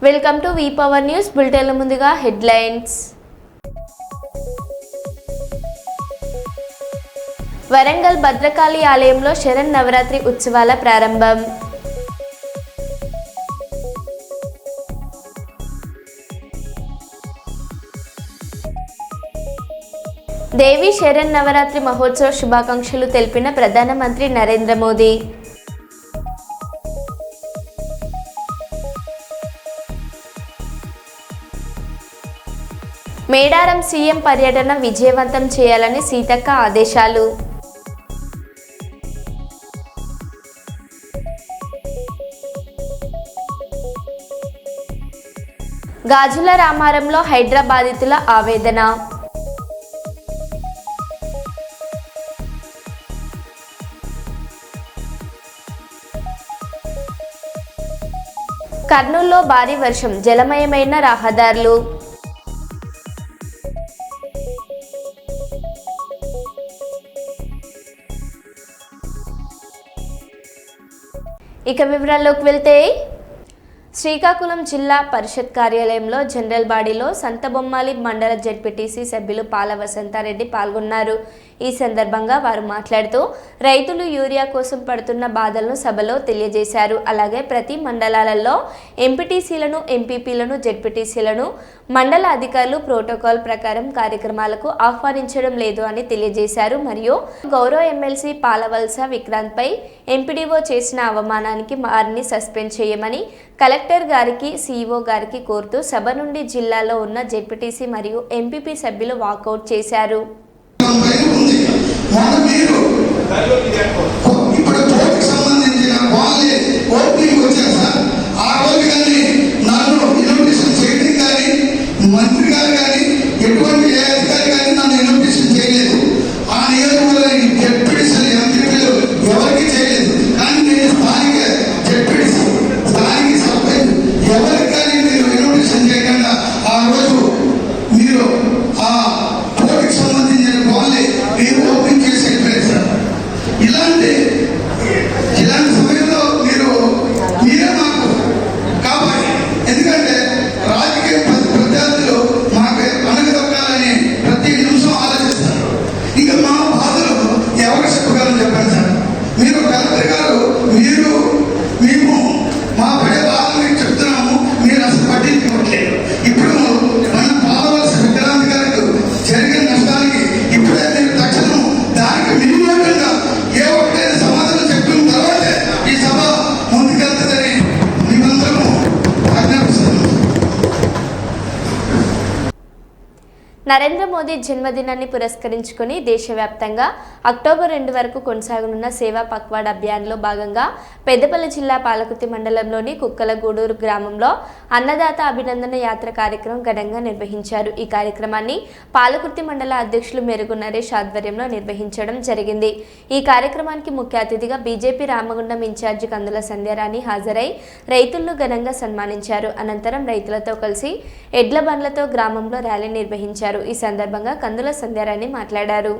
Welcome to V power news బులెటిన్ల ముందుగా headlines. Warangal Bhadrakali ఆలయంలో శరన్నవరాత్రి ఉత్సవాల ప్రారంభం. దేవి శరన్నవరాత్రి మహోత్సవ శుభాకాంక్షలు తెలిపిన ప్రధానమంత్రి నరేంద్ర మోదీ. మేడారం సీఎం పర్యటన విజయవంతం చేయాలని సీతక్క ఆదేశాలు. గాజుల రామారంలో హైదరాబాదితుల ఆవేదన. కర్నూలులో భారీ వర్షం, జలమయమైన రహదారులు. ఇక వివరాల్లోకి వెళ్తే, శ్రీకాకుళం జిల్లా పరిషత్ కార్యాలయంలో జనరల్ బాడీలో సంతబొమ్మాలి మండల జెడ్పీటీసీ సభ్యులు పాల వసంతారెడ్డి పాల్గొన్నారు. ఈ సందర్భంగా వారు మాట్లాడుతూ రైతులు యూరియా కోసం పడుతున్న బాధలను సభలో తెలియజేశారు. అలాగే ప్రతి మండలాలలో ఎంపీటీసీలను, ఎంపీపీలను, జెడ్పీటీసీలను మండల అధికారులు ప్రోటోకాల్ ప్రకారం కార్యక్రమాలకు ఆహ్వానించడం లేదు అని తెలియజేశారు. మరియు గౌరవ ఎమ్మెల్సీ పాలవలస విక్రాంత్పై ఎంపీడీఓ చేసిన అవమానానికి వారిని సస్పెండ్ చేయమని కలెక్టర్ గారికి, సీఈఓ గారికి కోరుతూ సభ నుండి జిల్లాలో ఉన్న జెడ్పీటీసీ మరియు ఎంపీపీ సభ్యులు వాకౌట్ చేశారు. మంత్రి గారు కానీ ఎటువంటి ఏ అధికారి కానీ నన్ను ఇన్విటేషన్ చేయలేదు. ఆ నియోజకవర్గంలో జెడ్పీటీసీలు, ఎంపీలు ఎవరికి చేయలేదు. కానీ నేను స్థానిక జెడ్పీటీసీ, స్థానిక సర్పంచ్ ఎవరికి కానీ మీరు ఇన్విటేషన్ చేయకుండా ఆ రోజు మీరు ఆ పోటీకి సంబంధించిన వాళ్ళే మీరు ఓపెన్ చేసి వెళ్ళిపోయారు సార్. ఇలాంటి సమయంలో మీరే మాకు కాపాడి, ఎందుకంటే రాజకీయ ప్రత్యర్థులు మాకు అనగదొక్కాలని ప్రతి నిమిషం ఆలోచిస్తారు. ఇక మా బాధలు ఎవరు చెప్పగలని చెప్పండి సార్. మీరు కలెక్టర్ గారు, మేము మా పడే బాధలు మీకు చెప్తున్నాము, మీరు అసలు పట్టించుకోవట్లేదు. ఇప్పుడు మన పాలవలస విక్రాంత్ గారికి జరిగిన నష్టానికి ఇప్పుడే మీరు తక్షణం దానికి మినిమంగా ఏ ఒక్కటైన సమాధానం చెప్పిన తర్వాతే ఈ సభ ముందుకెళ్తుందని మేమందరము ఆజ్ఞాపిస్తున్నాము. నరేంద్ర మోదీ జన్మదినాన్ని పురస్కరించుకుని దేశవ్యాప్తంగా అక్టోబర్ 2 వరకు కొనసాగనున్న సేవా పక్వాడ్ అభియాన్లో భాగంగా పెద్దపల్లి జిల్లా పాలకుర్తి మండలంలోని కుక్కలగూడూరు గ్రామంలో అన్నదాత అభినందన యాత్ర కార్యక్రమం ఘనంగా నిర్వహించారు. ఈ కార్యక్రమాన్ని పాలకుర్తి మండల అధ్యక్షులు మెరుగు నరేష్ ఆధ్వర్యంలో నిర్వహించడం జరిగింది. ఈ కార్యక్రమానికి ముఖ్య అతిథిగా బీజేపీ రామగుండం ఇన్ఛార్జి కందుల సంధ్యారాణి హాజరై రైతులను ఘనంగా సన్మానించారు. అనంతరం రైతులతో కలిసి ఎడ్ల బండ్లతో గ్రామంలో ర్యాలీ నిర్వహించారు. ఈ సందర్భంగా కందుల సంధ్యారాణి మాట్లాడారు.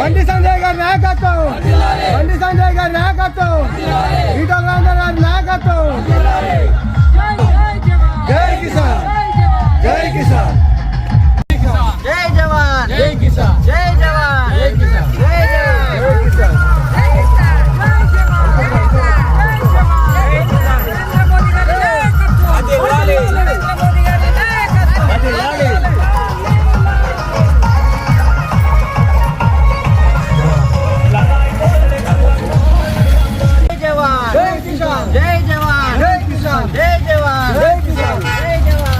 బండి సంజయ్ గారి నాయకత్వం, బండి సంజయ్ గారి నాయకత్వం, ఈటల రాజేందర్ గారి నాయకత్వం. జై కిసాన్, జై కిసాన్, జై జవాన్, జై కిసాన్, జై జవాన్, జై కిసాన్, జై జవాన్, జై కిసాన్. జై జవాన్, జై కిసాన్, జై జవాన్,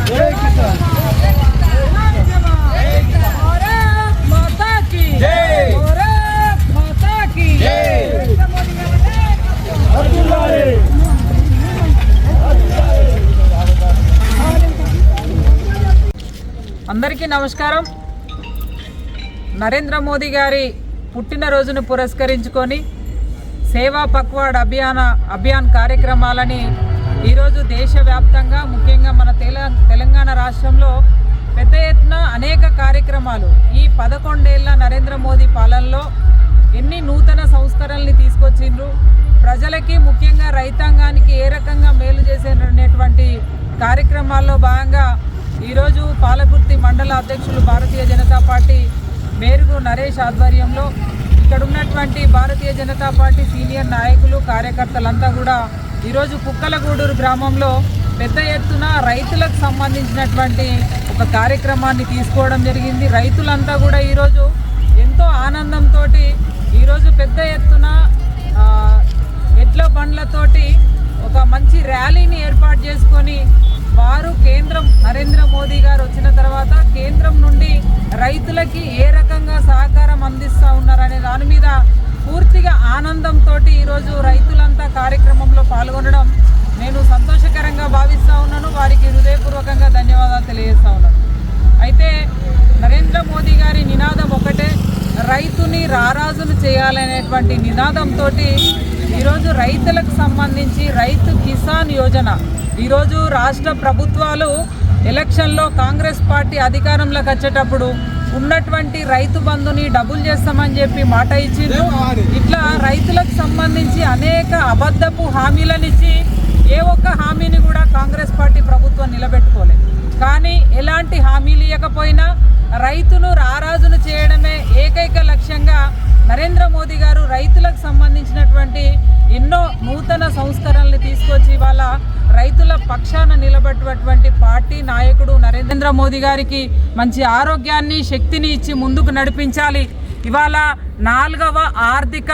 జై అందరికీ నమస్కారం. నరేంద్ర మోదీ గారి పుట్టినరోజును పురస్కరించుకొని సేవా పక్వాడ్ అభియాన్ కార్యక్రమాలని ఈరోజు దేశవ్యాప్తంగా ముఖ్యంగా మన తెలంగాణ రాష్ట్రంలో పెద్ద ఎత్తున అనేక కార్యక్రమాలు ఈ 11 ఏళ్ల నరేంద్ర మోదీ పాలనలో ఎన్ని నూతన సంస్కరణల్ని తీసుకొచ్చిండ్రు, ప్రజలకి ముఖ్యంగా రైతాంగానికి ఏ రకంగా మేలు చేసేటువంటి కార్యక్రమాల్లో భాగంగా ఈరోజు పాలకుర్తి మండల అధ్యక్షులు భారతీయ జనతా పార్టీ మేరుగు నరేష్ ఆధ్వర్యంలో ఇక్కడ ఉన్నటువంటి భారతీయ జనతా పార్టీ సీనియర్ నాయకులు కార్యకర్తలంతా కూడా ఈరోజు కుక్కలగూడూరు గ్రామంలో పెద్ద ఎత్తున రైతులకు సంబంధించినటువంటి ఒక కార్యక్రమాన్ని తీసుకోవడం జరిగింది. రైతులంతా కూడా ఈరోజు ఎంతో ఆనందంతో ఈరోజు పెద్ద ఎత్తున ఎడ్ల బండ్లతోటి ఒక మంచి ర్యాలీని ఏర్పాటు చేసుకొని వారు కేంద్రం నరేంద్ర మోదీ గారు వచ్చిన తర్వాత కేంద్రం నుండి రైతులకి ఏ రకంగా సహకారం అందిస్తూ ఉన్నారనే దాని మీద పూర్తిగా ఆనందంతో ఈరోజు రైతులంతా కార్యక్రమంలో పాల్గొనడం నేను సంతోషకరంగా భావిస్తూ ఉన్నాను. వారికి హృదయపూర్వకంగా ధన్యవాదాలు తెలియజేస్తూ ఉన్నాను. అయితే నరేంద్ర మోదీ గారి నినాదం ఒకటే, రైతుని రారాజును చేయాలనేటువంటి నినాదంతో ఈరోజు రైతులకు సంబంధించి రైతు కిసాన్ యోజన ఈరోజు రాష్ట్ర ప్రభుత్వాలు ఎలక్షన్లో కాంగ్రెస్ పార్టీ అధికారంలోకి వచ్చేటప్పుడు ఉన్నటువంటి రైతు బంధుని డబుల్ చేస్తామని చెప్పి మాట ఇచ్చిండ్రు. ఇట్లా రైతులకు సంబంధించి అనేక అబద్ధపు హామీలనిచ్చి ఏ ఒక్క హామీని కూడా కాంగ్రెస్ పార్టీ ప్రభుత్వం నిలబెట్టుకోలేదు. కానీ ఎలాంటి హామీలు ఇవ్వకపోయినా రైతును రారాజును చేయడమే ఏకైక లక్ష్యంగా నరేంద్ర మోదీ గారు రైతులకు సంబంధించినటువంటి ఎన్నో నూతన సంస్కరణలు తీసుకొచ్చి ఇవాళ రైతుల పక్షాన నిలబెట్టినటువంటి పార్టీ నాయకుడు నరేంద్ర మోదీ గారికి మంచి ఆరోగ్యాన్ని శక్తిని ఇచ్చి ముందుకు నడిపించాలి. ఇవాళ 4వ ఆర్థిక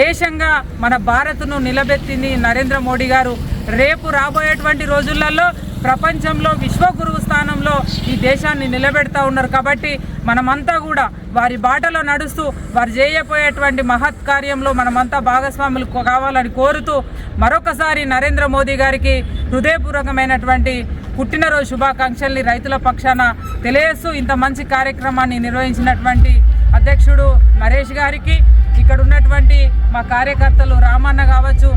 దేశంగా మన భారత్ను నిలబెట్టింది నరేంద్ర మోడీ గారు. రేపు రాబోయేటువంటి రోజులలో ప్రపంచంలో విశ్వగురువు స్థానంలో ఈ దేశాన్ని నిలబెడతా ఉన్నారు. కాబట్టి మనమంతా కూడా వారి బాటలో నడుస్తూ వారు చేయబోయేటువంటి మహత్ కార్యంలో మనమంతా భాగస్వాములు కావాలని కోరుతూ మరొకసారి నరేంద్ర మోదీ గారికి హృదయపూర్వకమైనటువంటి పుట్టినరోజు శుభాకాంక్షల్ని రైతుల పక్షాన తెలియజేస్తూ ఇంత మంచి కార్యక్రమాన్ని నిర్వహించినటువంటి అధ్యక్షుడు నరేష్ గారికి, ఇక్కడ ఉన్నటువంటి మా కార్యకర్తలు రామన్న కావచ్చు,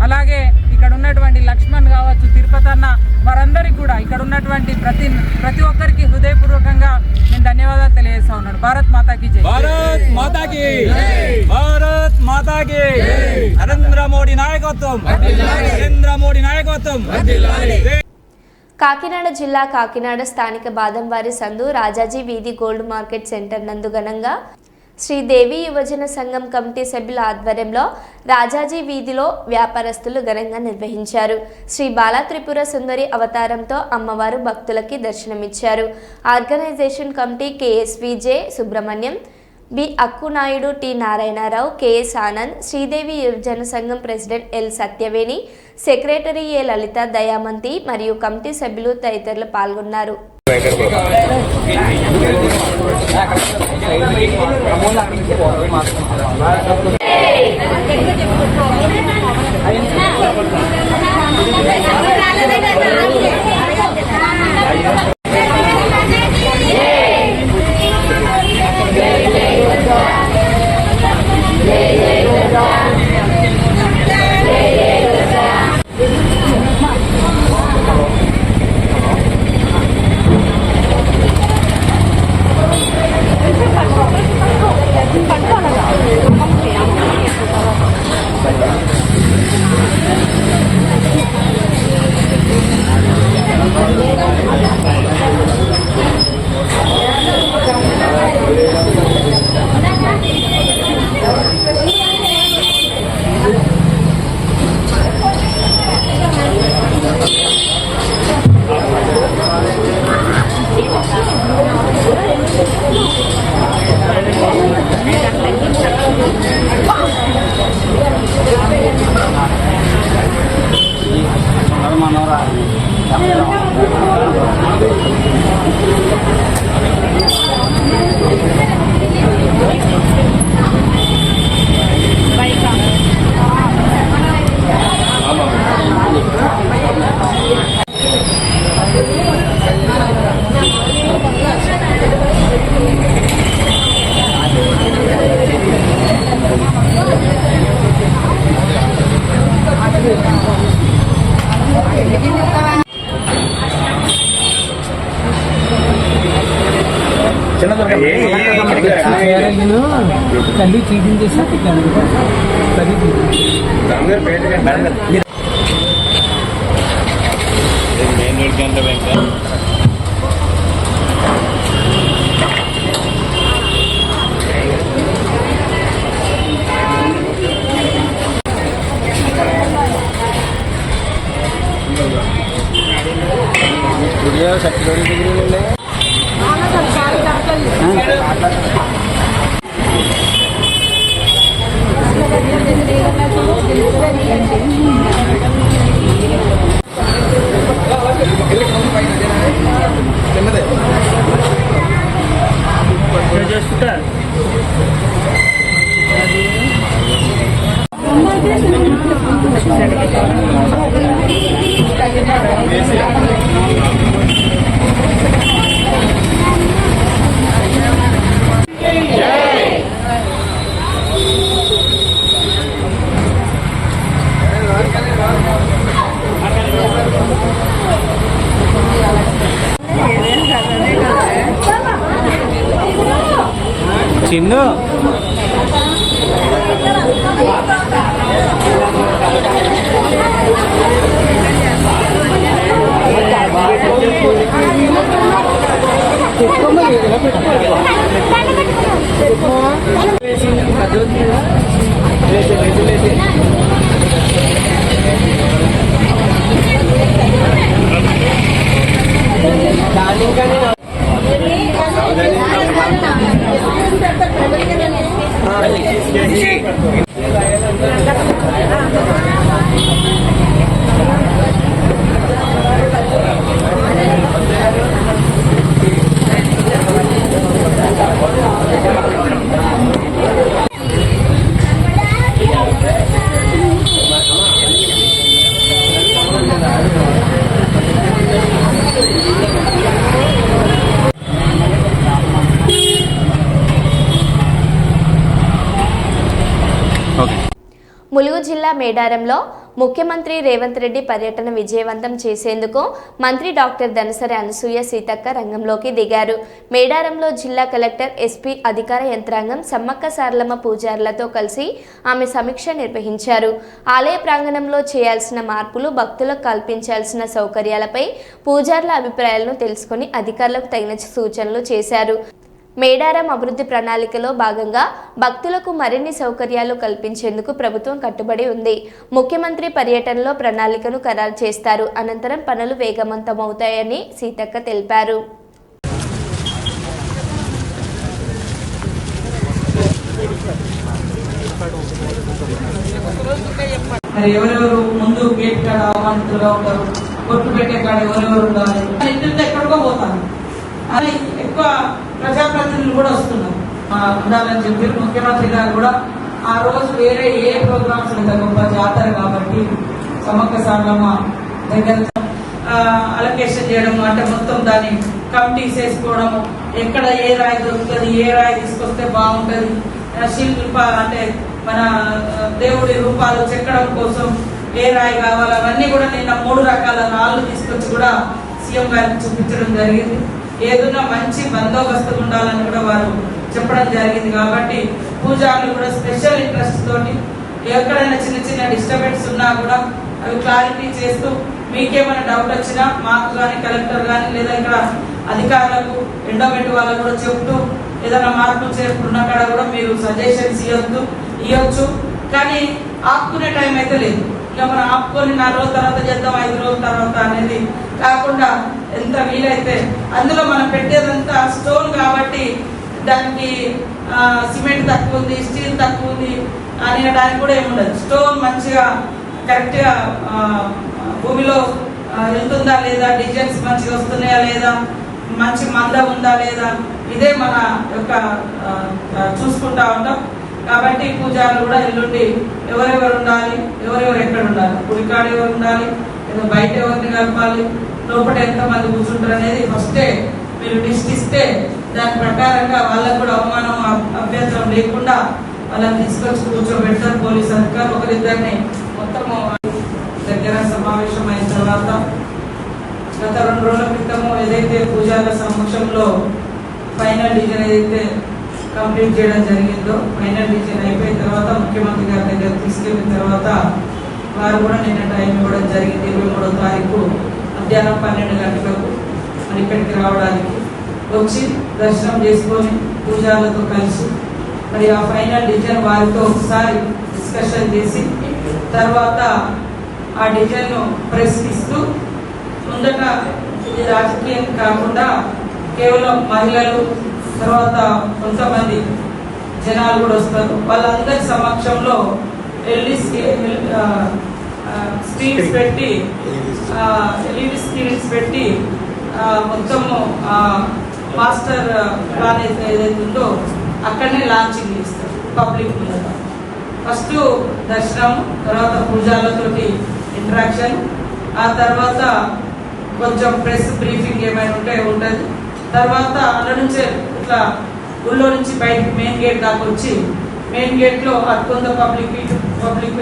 అలాగే ఇక్కడ ఉన్నటువంటి లక్ష్మణ్ కావచ్చు, తిరుపతి అన్న, వారందరికీ కూడా ఇక్కడ ఉన్నటువంటి ప్రతి ఒక్కరికి హృదయపూర్వకంగా నేను ధన్యవాదాలు తెలియజేస్తా ఉన్నాను. భారత్ మాతాకి జై. భారత్ మాతాకి భారత్ మాతాకి నరేంద్ర మోడీ నాయకత్వం, నరేంద్ర మోడీ నాయకత్వం. కాకినాడ జిల్లా కాకినాడ స్థానిక బాదంవారి సందు రాజాజీ వీధి గోల్డ్ మార్కెట్ సెంటర్ నందు ఘనంగా శ్రీదేవి యువజన సంఘం కమిటీ సభ్యుల ఆధ్వర్యంలో రాజాజీ వీధిలో వ్యాపారస్తులు ఘనంగా నిర్వహించారు. శ్రీ బాలా త్రిపుర సుందరి అవతారంతో అమ్మవారు భక్తులకి దర్శనమిచ్చారు. Organization committee KSVJ Subrahmanyam, B Akkunaidu, T Narayanarao, KS Anand, Sridevi యువజన సంఘం president L Satyaveni, secretary A Lalitha Dayamanthi మరియు కమిటీ సభ్యులు తదితరులు పాల్గొన్నారు. तल्ली चीटिंग చేసా చిన్ను ములుగు జిల్లా మేడారంలో ముఖ్యమంత్రి రేవంత్ రెడ్డి పర్యటన విజయవంతం చేసేందుకు మంత్రి డాక్టర్ ధనసరి అనసూయ సీతక్క రంగంలోకి దిగారు. మేడారంలో జిల్లా కలెక్టర్, ఎస్పీ, అధికార యంత్రాంగం, సమ్మక్క సారలమ్మ పూజారులతో కలిసి ఆమె సమీక్ష నిర్వహించారు. ఆలయ ప్రాంగణంలో చేయాల్సిన మార్పులు, భక్తులకు కల్పించాల్సిన సౌకర్యాలపై పూజారుల అభిప్రాయాలను తెలుసుకుని అధికారులకు తగిన సూచనలు చేశారు. మేడారం అభివృద్ధి ప్రణాళికలో భాగంగా భక్తులకు మరిన్ని సౌకర్యాలు కల్పించేందుకు ప్రభుత్వం కట్టుబడి ఉంది. ముఖ్యమంత్రి పర్యటనలో ప్రణాళికను ఖరారు చేస్తారు. అనంతరం పనులు వేగవంతమవుతాయని సీతక్క తెలిపారు. ఎవరెవరు ముందు గేట్ కాడ ఆహ్వానితులుగా ఉంటారు, కొట్టు పెట్టే కాడ ఎవరెవరు ఉండాలి, ఎక్కడికో పోతాను అని ఎక్కువ ప్రజాప్రతినిధులు కూడా వస్తున్నారు ఉండాలని చెప్పి ముఖ్యమంత్రి గారు కూడా ఆ రోజు వేరే ఏ ప్రోగ్రామ్స్ లేదా గొప్ప జాతర కాబట్టి సమ్మక్క సారలమ్మ దగ్గర అలొకేషన్ చేయడం, అంటే మొత్తం దాన్ని కమిటీస్ వేసుకోవడము, ఎక్కడ ఏ రాయి దొరుకుతుంది, ఏ రాయి తీసుకొస్తే బాగుంటుంది, శిల్ప అంటే మన దేవుడి రూపాలు చెక్కడం కోసం ఏ రాయి కావాలి, అవన్నీ కూడా నిన్న 3 రకాల రాళ్ళు తీసుకొచ్చి కూడా సీఎం గారికి చూపించడం జరిగింది. ఏదైనా మంచి బందోబస్తు ఉండాలని కూడా వారు చెప్పడం జరిగింది. కాబట్టి పూజారులు కూడా స్పెషల్ ఇంట్రెస్ట్ తోటి ఎక్కడైనా చిన్న చిన్న డిస్టర్బెన్స్ ఉన్నా కూడా అవి క్లారిటీ చేస్తూ, మీకేమైనా డౌట్ వచ్చినా మాకు కానీ, కలెక్టర్ కానీ, లేదా ఇక్కడ అధికారులకు, ఎండోమెంట్ వాళ్ళకు కూడా చెప్తూ ఏదైనా మార్పులు చేరుకున్న కాడ కూడా మీరు సజెషన్స్ ఇవ్వచ్చు. కానీ ఆపుకునే టైం అయితే లేదు. ఇక మనం ఆపుకొని 4 రోజుల తర్వాత చేద్దాం, 5 రోజుల తర్వాత అనేది కాకుండా ఎంత వీలైతే అందులో మనం పెట్టేదంతా స్టోన్ కాబట్టి దానికి సిమెంట్ తక్కువ ఉంది, స్టీల్ తక్కువ ఉంది అనేదానికి కూడా ఏముండదు. స్టోన్ మంచిగా కరెక్ట్గా భూమిలో వెళ్తుందా లేదా, డిజైన్స్ మంచిగా వస్తున్నాయా లేదా, మంచి మందం ఉందా లేదా, ఇదే మన యొక్క చూసుకుంటా ఉంటాం. కాబట్టి పూజారులు కూడా ఎల్లుండి ఎవరెవరు ఉండాలి, ఎవరెవరు ఎక్కడ ఉండాలి, గుడికాడ ఎవరు ఉండాలి, లేదా బయట ఎవరిని కలపాలి, లోపల ఎంతమంది కూర్చుంటారు అనేది ఫస్టే మీరు లిస్ట్ ఇస్తే దాని ప్రకారంగా వాళ్ళకు కూడా అవమానం, అభ్యంతరం లేకుండా వాళ్ళని తీసుకొచ్చి కూర్చోబెడతారు పోలీసు అధికారులు. ఒకరిద్దరిని మొత్తము దగ్గర సమావేశం అయిన తర్వాత గత 2 రోజుల క్రితము ఏదైతే పూజారుల సమక్షంలో ఫైనల్ డిజైన్ ఏదైతే కంప్లీట్ చేయడం జరిగిందో, ఫైనల్ డిసిజన్ అయిపోయిన తర్వాత ముఖ్యమంత్రి గారి దగ్గర తీసుకెళ్ళిన తర్వాత వారు కూడా నిన్న టైం ఇవ్వడం జరిగింది. 23వ తారీఖు మధ్యాహ్నం 12 గంటలకు మరి ఇక్కడికి రావడానికి వచ్చి దర్శనం చేసుకొని పూజాలతో కలిసి మరి ఆ ఫైనల్ డిసిజన్ వారితో ఒకసారి డిస్కషన్ చేసి తర్వాత ఆ డిసిజన్ను ప్రశ్నిస్తూ ముందట ఇది రాజకీయం కాకుండా కేవలం మహిళలు తర్వాత కొంతమంది జనాలు కూడా వస్తారు, వాళ్ళందరి సమక్షంలో స్క్రీన్స్ పెట్టి ఎల్ఈడి స్క్రీన్స్ పెట్టి మొత్తము మాస్టర్ ప్లాన్ ఏదైతే ఉందో అక్కడనే లాంచింగ్ చేస్తారు పబ్లిక్ ముందర. ఫస్ట్ దర్శనం, తర్వాత పూజాలతోటి ఇంటరాక్షన్, ఆ తర్వాత కొంచెం ప్రెస్ బ్రీఫింగ్ ఏమైనా ఉంటే ఉంటుంది. తర్వాత అక్కడ నుంచే ఇట్లా ఊళ్ళో నుంచి బయటకు మెయిన్ గేట్ దాకా వచ్చి మెయిన్ గేట్లో కొంత పబ్లిక్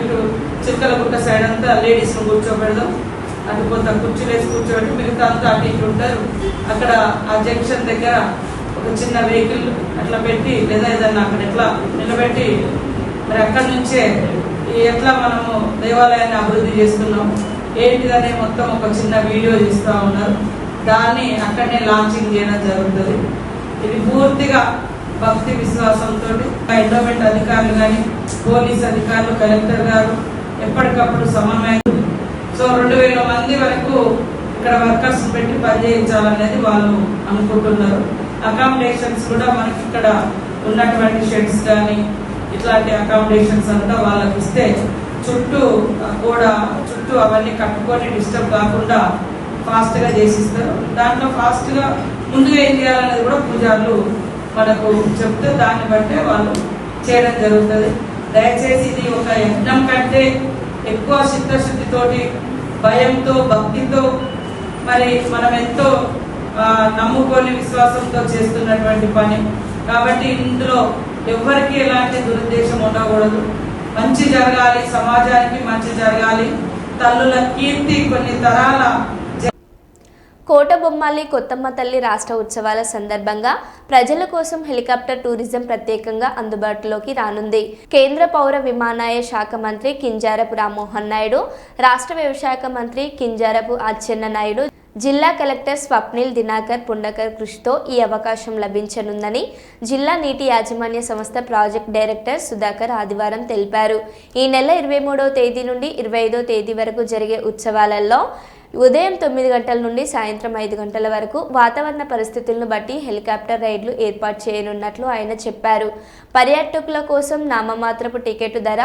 ఇటు చిలకలగుట్ట సైడ్ అంతా లేడీస్ను కూర్చోబెడదాం, అటు కొంత కుర్చీలు వేసి కూర్చోబెట్టి మిగతా అంతా అటు ఇటు ఉంటారు. అక్కడ ఆ జంక్షన్ దగ్గర ఒక చిన్న వెహికల్ అట్లా పెట్టి లేదా ఏదన్నా అక్కడ ఎట్లా నిలబెట్టి మరి అక్కడి నుంచే ఎట్లా మనము దేవాలయాన్ని అభివృద్ధి చేస్తున్నాం ఏంటిదనే మొత్తం ఒక చిన్న వీడియో తీస్తూ ఉన్నారు. దాన్ని అక్కడనే లాంచింగ్ చేయడం జరుగుతుంది. ఇది పూర్తిగా భక్తి విశ్వాసంతో ఎండోమెంట్ అధికారులు కానీ పోలీస్ అధికారులు, కలెక్టర్ గారు ఎప్పటికప్పుడు సమన్వయం. సో 2000 మంది వరకు ఇక్కడ వర్కర్స్ పెట్టి పనిచేయించాలనేది వాళ్ళు అనుకుంటున్నారు. అకామిడేషన్స్ కూడా మనకి ఇక్కడ ఉన్నటువంటి షెడ్స్ కానీ ఇట్లాంటి అకామిడేషన్స్ అంతా వాళ్ళకి ఇస్తే చుట్టూ అవన్నీ కట్టుకొని డిస్టర్బ్ కాకుండా ఫాస్ట్గా చేసిస్తారు. దాంట్లో ఫాస్ట్గా ముందుగా ఏం చేయాలనేది కూడా పూజారులు మనకు చెప్తే దాన్ని బట్టే వాళ్ళు చేయడం జరుగుతుంది. దయచేసి ఇది ఒక యజ్ఞం కంటే ఎక్కువ చిత్తశుద్ధితోటి, భయంతో, భక్తితో మరి మనం ఎంతో నమ్ముకొని విశ్వాసంతో చేస్తున్నటువంటి పని కాబట్టి ఇందులో ఎవరికి ఎలాంటి దురుద్దేశం ఉండకూడదు. మంచి జరగాలి, సమాజానికి మంచి జరగాలి, తల్లుల కీర్తి కొన్ని తరాల. కోటబొమ్మాలి కొత్తమ్మ తల్లి రాష్ట్ర ఉత్సవాల సందర్భంగా ప్రజల కోసం హెలికాప్టర్ టూరిజం ప్రత్యేకంగా అందుబాటులోకి రానుంది. కేంద్ర పౌర విమానయాన శాఖ మంత్రి కింజారపు రామ్మోహన్ నాయుడు, రాష్ట్ర వ్యవసాయ మంత్రి కింజారపు అచ్చెన్నాయుడు, జిల్లా కలెక్టర్ స్వప్నిల్ దినాకర్ పుండకర్ కృషితో ఈ అవకాశం లభించనుందని జిల్లా నీటి యాజమాన్య సంస్థ ప్రాజెక్ట్ డైరెక్టర్ సుధాకర్ ఆదివారం తెలిపారు. ఈ నెల 23వ తేదీ నుండి 25వ తేదీ వరకు జరిగే ఉత్సవాలలో ఉదయం 9 గంటల నుండి సాయంత్రం 5 గంటల వరకు వాతావరణ పరిస్థితులను బట్టి హెలికాప్టర్ రైళ్లు ఏర్పాటు చేయనున్నట్లు ఆయన చెప్పారు. పర్యాటకుల కోసం నామమాత్రపు టికెట్ ధర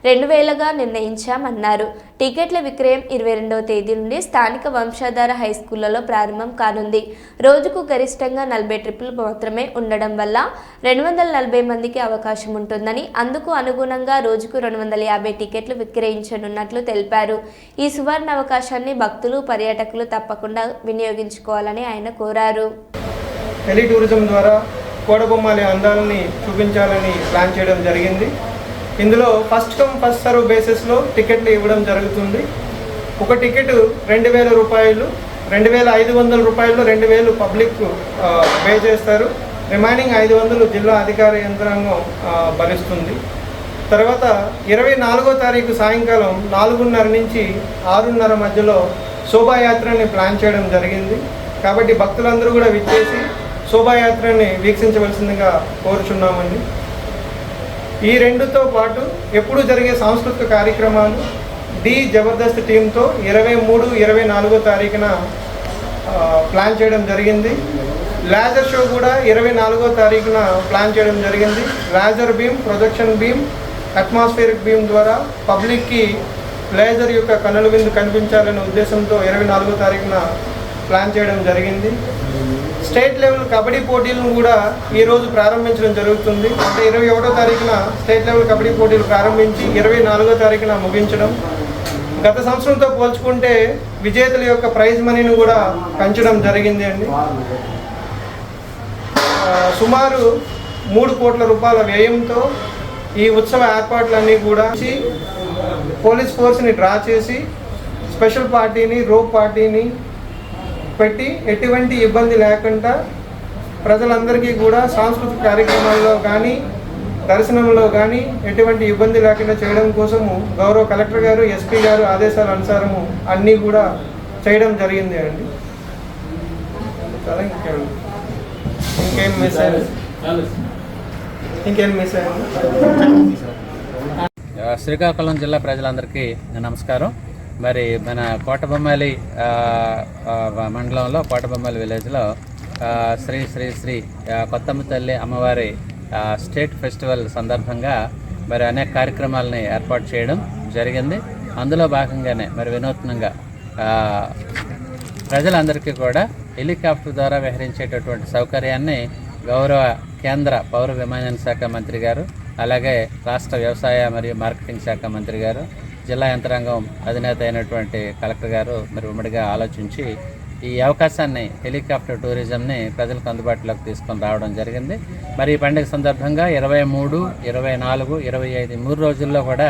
2000గా నిర్ణయించామన్నారు. టికెట్ల విక్రయం 22వ తేదీ నుండి స్థానిక వంశాధార హైస్కూళ్లలో ప్రారంభం కానుంది. రోజుకు గరిష్టంగా 40 ట్రిప్పులు మాత్రమే ఉండడం వల్ల 240 మందికి అవకాశం ఉంటుందని, అందుకు అనుగుణంగా రోజుకు 250 టికెట్లు విక్రయించనున్నట్లు తెలిపారు. ఈ సువర్ణ అవకాశాన్ని భక్తులు, పర్యాటకులు తప్పకుండా వినియోగించుకోవాలని ఆయన కోరారు. హెలి టూరిజం ద్వారా కోటబొమ్మాలి అందాలని చూపించాలని ప్లాన్ చేయడం జరిగింది. ఇందులో ఫస్ట్ కమ్ ఫస్ట్ సర్వ్ బేసిస్లో టికెట్లు ఇవ్వడం జరుగుతుంది. ఒక టికెట్ 2000 రూపాయలు, 2500 రూపాయలు 2000 పబ్లిక్ పే చేస్తారు. రిమైనింగ్ 500 జిల్లా అధికార యంత్రాంగం భరిస్తుంది. తర్వాత 24వ తారీఖు సాయంకాలం 4:30 నుంచి 6:30 మధ్యలో శోభాయాత్రని ప్లాన్ చేయడం జరిగింది. కాబట్టి భక్తులందరూ కూడా విచ్చేసి శోభాయాత్రని వీక్షించవలసిందిగా కోరుచున్నామండి. ఈ రెండుతో పాటు ఎప్పుడు జరిగే సాంస్కృతిక కార్యక్రమాలు డి జబర్దస్త్ టీంతో 23, 24వ తారీఖున ప్లాన్ చేయడం జరిగింది. లేజర్ షో కూడా 24వ తారీఖున ప్లాన్ చేయడం జరిగింది. Laser beam, projection beam, atmospheric beam ద్వారా పబ్లిక్కి లేజర్ యొక్క కనుల విందు కనిపించాలనే ఉద్దేశంతో 24వ తారీఖున ప్లాన్ చేయడం జరిగింది. స్టేట్ లెవెల్ కబడ్డీ పోటీలను కూడా ఈరోజు ప్రారంభించడం జరుగుతుంది. అంటే 21వ తారీఖున స్టేట్ లెవెల్ కబడ్డీ పోటీలు ప్రారంభించి 24వ తారీఖున ముగించడం. గత సంవత్సరంతో పోల్చుకుంటే విజేతల యొక్క ప్రైజ్ మనీని కూడా పెంచడం జరిగింది అండి. సుమారు 3 కోట్ల రూపాయల వ్యయంతో ఈ ఉత్సవ ఏర్పాట్లన్నీ కూడా పోలీస్ ఫోర్స్ని డ్రా చేసి స్పెషల్ పార్టీని, రోప్ పార్టీని పెట్టి ఎటువంటి ఇబ్బంది లేకుండా ప్రజలందరికీ కూడా సాంస్కృతిక కార్యక్రమాల్లో కానీ దర్శనంలో కానీ ఎటువంటి ఇబ్బంది లేకుండా చేయడం కోసము గౌరవ కలెక్టర్ గారు, ఎస్పీ గారు ఆదేశాల అనుసారము అన్నీ కూడా చేయడం జరిగింది అండి. ఇంకేం మిస్ అయ్యింది? శ్రీకాకుళం జిల్లా ప్రజలందరికీ నమస్కారం. మరి మన కోటబొమ్మాలి మండలంలో కోటబొమ్మాలి విలేజ్లో శ్రీ శ్రీ శ్రీ కొత్తమ్మ తల్లి అమ్మవారి స్టేట్ ఫెస్టివల్ సందర్భంగా మరి అనేక కార్యక్రమాలని ఏర్పాటు చేయడం జరిగింది. అందులో భాగంగానే మరి వినూత్నంగా ప్రజలందరికీ కూడా హెలికాప్టర్ ద్వారా విహరించేటటువంటి సౌకర్యాన్ని గౌరవ కేంద్ర పౌర విమానయాన శాఖ మంత్రి గారు, అలాగే రాష్ట్ర వ్యవసాయ మరియు మార్కెటింగ్ శాఖ మంత్రి గారు, జిల్లా యంత్రాంగం అధినేత అయినటువంటి కలెక్టర్ గారు మరి ఉమ్మడిగా ఆలోచించి ఈ అవకాశాన్ని హెలికాప్టర్ టూరిజంని ప్రజలకు అందుబాటులోకి తీసుకొని రావడం జరిగింది. మరి ఈ పండుగ సందర్భంగా 23, 24, 25 3 రోజుల్లో కూడా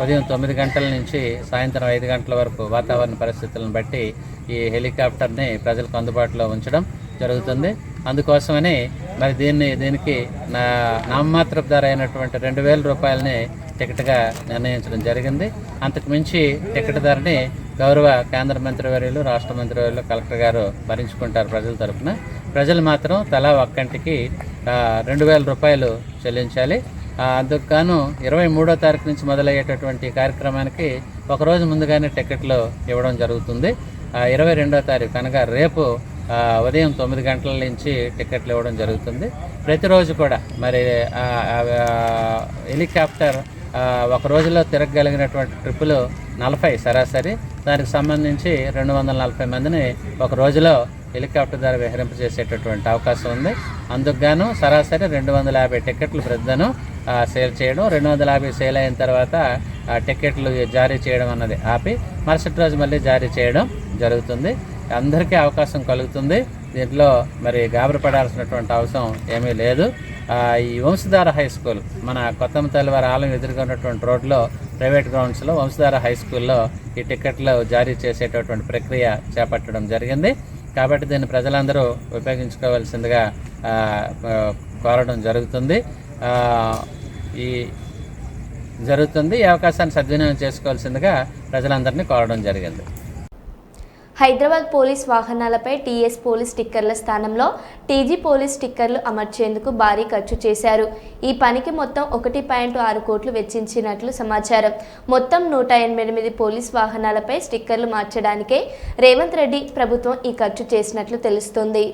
ఉదయం 9 గంటల నుంచి సాయంత్రం 5 గంటల వరకు వాతావరణ పరిస్థితులను బట్టి ఈ హెలికాప్టర్ని ప్రజలకు అందుబాటులో ఉంచడం జరుగుతుంది. అందుకోసమని మరి దీనికి నామమాత్రపు ధర అయినటువంటి 2,000 రూపాయలని టికెట్గా నిర్ణయించడం జరిగింది. అంతకు మించి టికెట్ ధరని గౌరవ కేంద్ర మంత్రివర్యులు, రాష్ట్ర మంత్రివర్యులు, కలెక్టర్ గారు భరించుకుంటారు ప్రజల తరఫున. ప్రజలు మాత్రం తలా ఒక్కంటికి 2,000 రూపాయలు చెల్లించాలి. అందుకు గాను 23వ తారీఖు నుంచి మొదలయ్యేటటువంటి కార్యక్రమానికి ఒకరోజు ముందుగానే టికెట్లు ఇవ్వడం జరుగుతుంది. 22వ తారీఖు అనగా రేపు ఉదయం 9 గంటల నుంచి టికెట్లు ఇవ్వడం జరుగుతుంది. ప్రతిరోజు కూడా మరి హెలికాప్టర్ ఒక రోజులో తిరగగలిగినటువంటి ట్రిప్పులు 40 సరాసరి. దానికి సంబంధించి 240 మందిని ఒక రోజులో హెలికాప్టర్ ద్వారా విహరింపజేసేటటువంటి అవకాశం ఉంది. అందుకు గాను సరాసరి 250 టికెట్లు ప్రతిదనం సేల్ చేయడం, 250 సేల్ అయిన తర్వాత టికెట్లు జారీ చేయడం అన్నది ఆపి మరుసటి రోజు మళ్ళీ జారీ చేయడం జరుగుతుంది. అందరికీ అవకాశం కలుగుతుంది. దీంట్లో మరి గాబరపడాల్సినటువంటి అవసరం ఏమీ లేదు. ఈ వంశధార హై స్కూల్ మన కొత్తమ్మ తల్లి వారి ఆలయం ఎదురుగా ఉన్నటువంటి రోడ్లో ప్రైవేట్ గ్రౌండ్స్లో వంశధార హై స్కూల్లో ఈ టికెట్లు జారీ చేసేటటువంటి ప్రక్రియ చేపట్టడం జరిగింది. కాబట్టి దీన్ని ప్రజలందరూ ఉపయోగించుకోవాల్సిందిగా కోరడం జరుగుతుంది. ఈ అవకాశాన్ని సద్వినియోగం చేసుకోవాల్సిందిగా ప్రజలందరినీ కోరడం జరిగింది. హైదరాబాద్ పోలీస్ వాహనాలపై టీఎస్ పోలీస్ స్టిక్కర్ల స్థానంలో టీజీ పోలీస్ స్టిక్కర్లు అమర్చేందుకు భారీ ఖర్చు చేశారు. ఈ పనికి మొత్తం 1.6 కోట్లు వెచ్చించినట్లు సమాచారం. మొత్తం 188 పోలీస్ వాహనాలపై స్టిక్కర్లు మార్చడానికే రేవంత్ రెడ్డి ప్రభుత్వం ఈ ఖర్చు చేసినట్లు తెలుస్తోంది.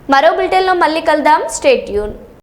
మరో బులెటిన్లో మళ్ళీ కలుద్దాం. Stay tune.